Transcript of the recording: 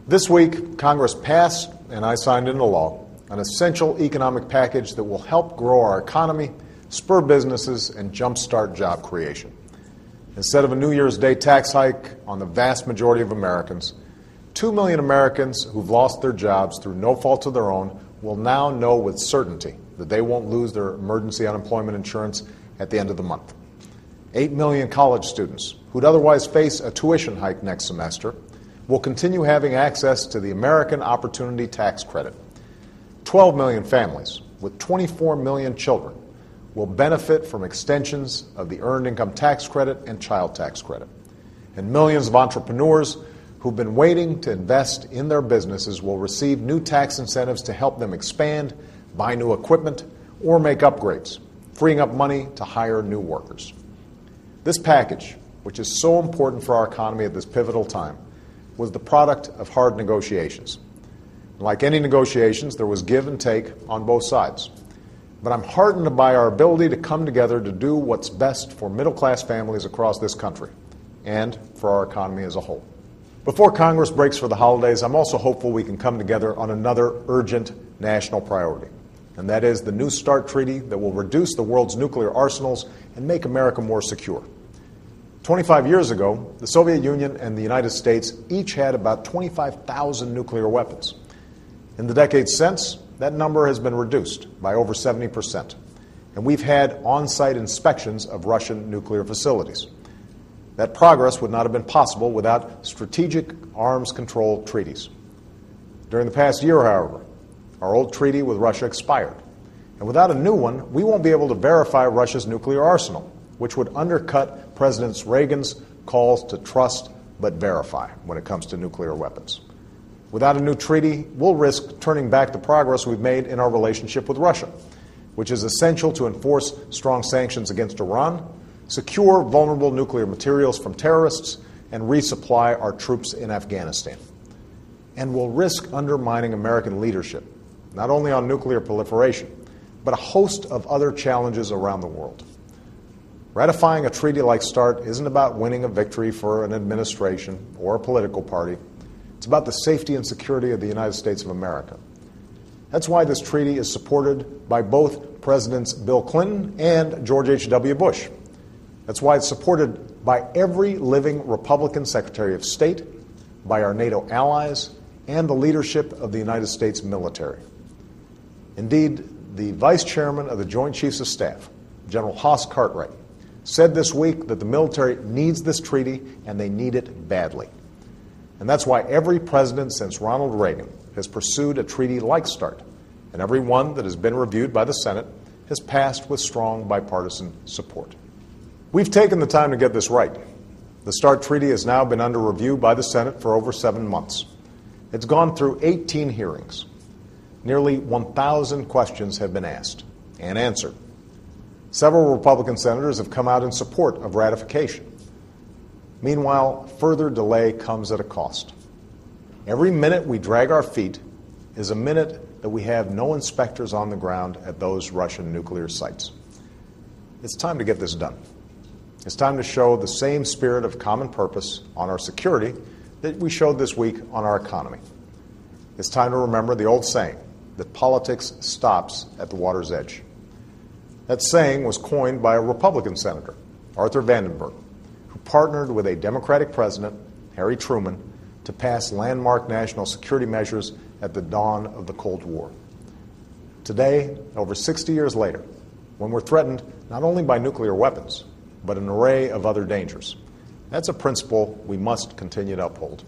This week, Congress passed, and I signed into law, an essential economic package that will help grow our economy, spur businesses, and jumpstart job creation. Instead of a New Year's Day tax hike on the vast majority of Americans, 2 million Americans who've lost their jobs through no fault of their own will now know with certainty that they won't lose their emergency unemployment insurance at the end of the month. 8 million college students who'd otherwise face a tuition hike next semester will continue having access to the American Opportunity Tax Credit. 12 million families with 24 million children will benefit from extensions of the Earned Income Tax Credit and Child Tax Credit. And millions of entrepreneurs who've been waiting to invest in their businesses will receive new tax incentives to help them expand, buy new equipment, or make upgrades, freeing up money to hire new workers. This package, which is so important for our economy at this pivotal time, was the product of hard negotiations. Like any negotiations, there was give and take on both sides. But I'm heartened by our ability to come together to do what's best for middle-class families across this country and for our economy as a whole. Before Congress breaks for the holidays, I'm also hopeful we can come together on another urgent national priority, and that is the New START treaty that will reduce the world's nuclear arsenals and make America more secure. 25 years ago, the Soviet Union and the United States each had about 25,000 nuclear weapons. In the decades since, that number has been reduced by over 70%, and we've had on-site inspections of Russian nuclear facilities. That progress would not have been possible without strategic arms control treaties. During the past year, however, our old treaty with Russia expired, and without a new one, we won't be able to verify Russia's nuclear arsenal, which would undercut President Reagan's calls to trust but verify when it comes to nuclear weapons. Without a new treaty, we'll risk turning back the progress we've made in our relationship with Russia, which is essential to enforce strong sanctions against Iran, secure vulnerable nuclear materials from terrorists, and resupply our troops in Afghanistan. And we'll risk undermining American leadership, not only on nuclear proliferation, but a host of other challenges around the world. Ratifying a treaty like START isn't about winning a victory for an administration or a political party. It's about the safety and security of the United States of America. That's why this treaty is supported by both Presidents Bill Clinton and George H.W. Bush. That's why it's supported by every living Republican Secretary of State, by our NATO allies, and the leadership of the United States military. Indeed, the Vice Chairman of the Joint Chiefs of Staff, General Haas Cartwright, said this week that the military needs this treaty and they need it badly. And that's why every president since Ronald Reagan has pursued a treaty like START, and every one that has been reviewed by the Senate has passed with strong bipartisan support. We've taken the time to get this right. The START treaty has now been under review by the Senate for over 7 months. It's gone through 18 hearings. Nearly 1,000 questions have been asked and answered. Several Republican senators have come out in support of ratification. Meanwhile, further delay comes at a cost. Every minute we drag our feet is a minute that we have no inspectors on the ground at those Russian nuclear sites. It's time to get this done. It's time to show the same spirit of common purpose on our security that we showed this week on our economy. It's time to remember the old saying that politics stops at the water's edge. That saying was coined by a Republican senator, Arthur Vandenberg, who partnered with a Democratic president, Harry Truman, to pass landmark national security measures at the dawn of the Cold War. Today, over 60 years later, when we're threatened not only by nuclear weapons, but an array of other dangers, that's a principle we must continue to uphold.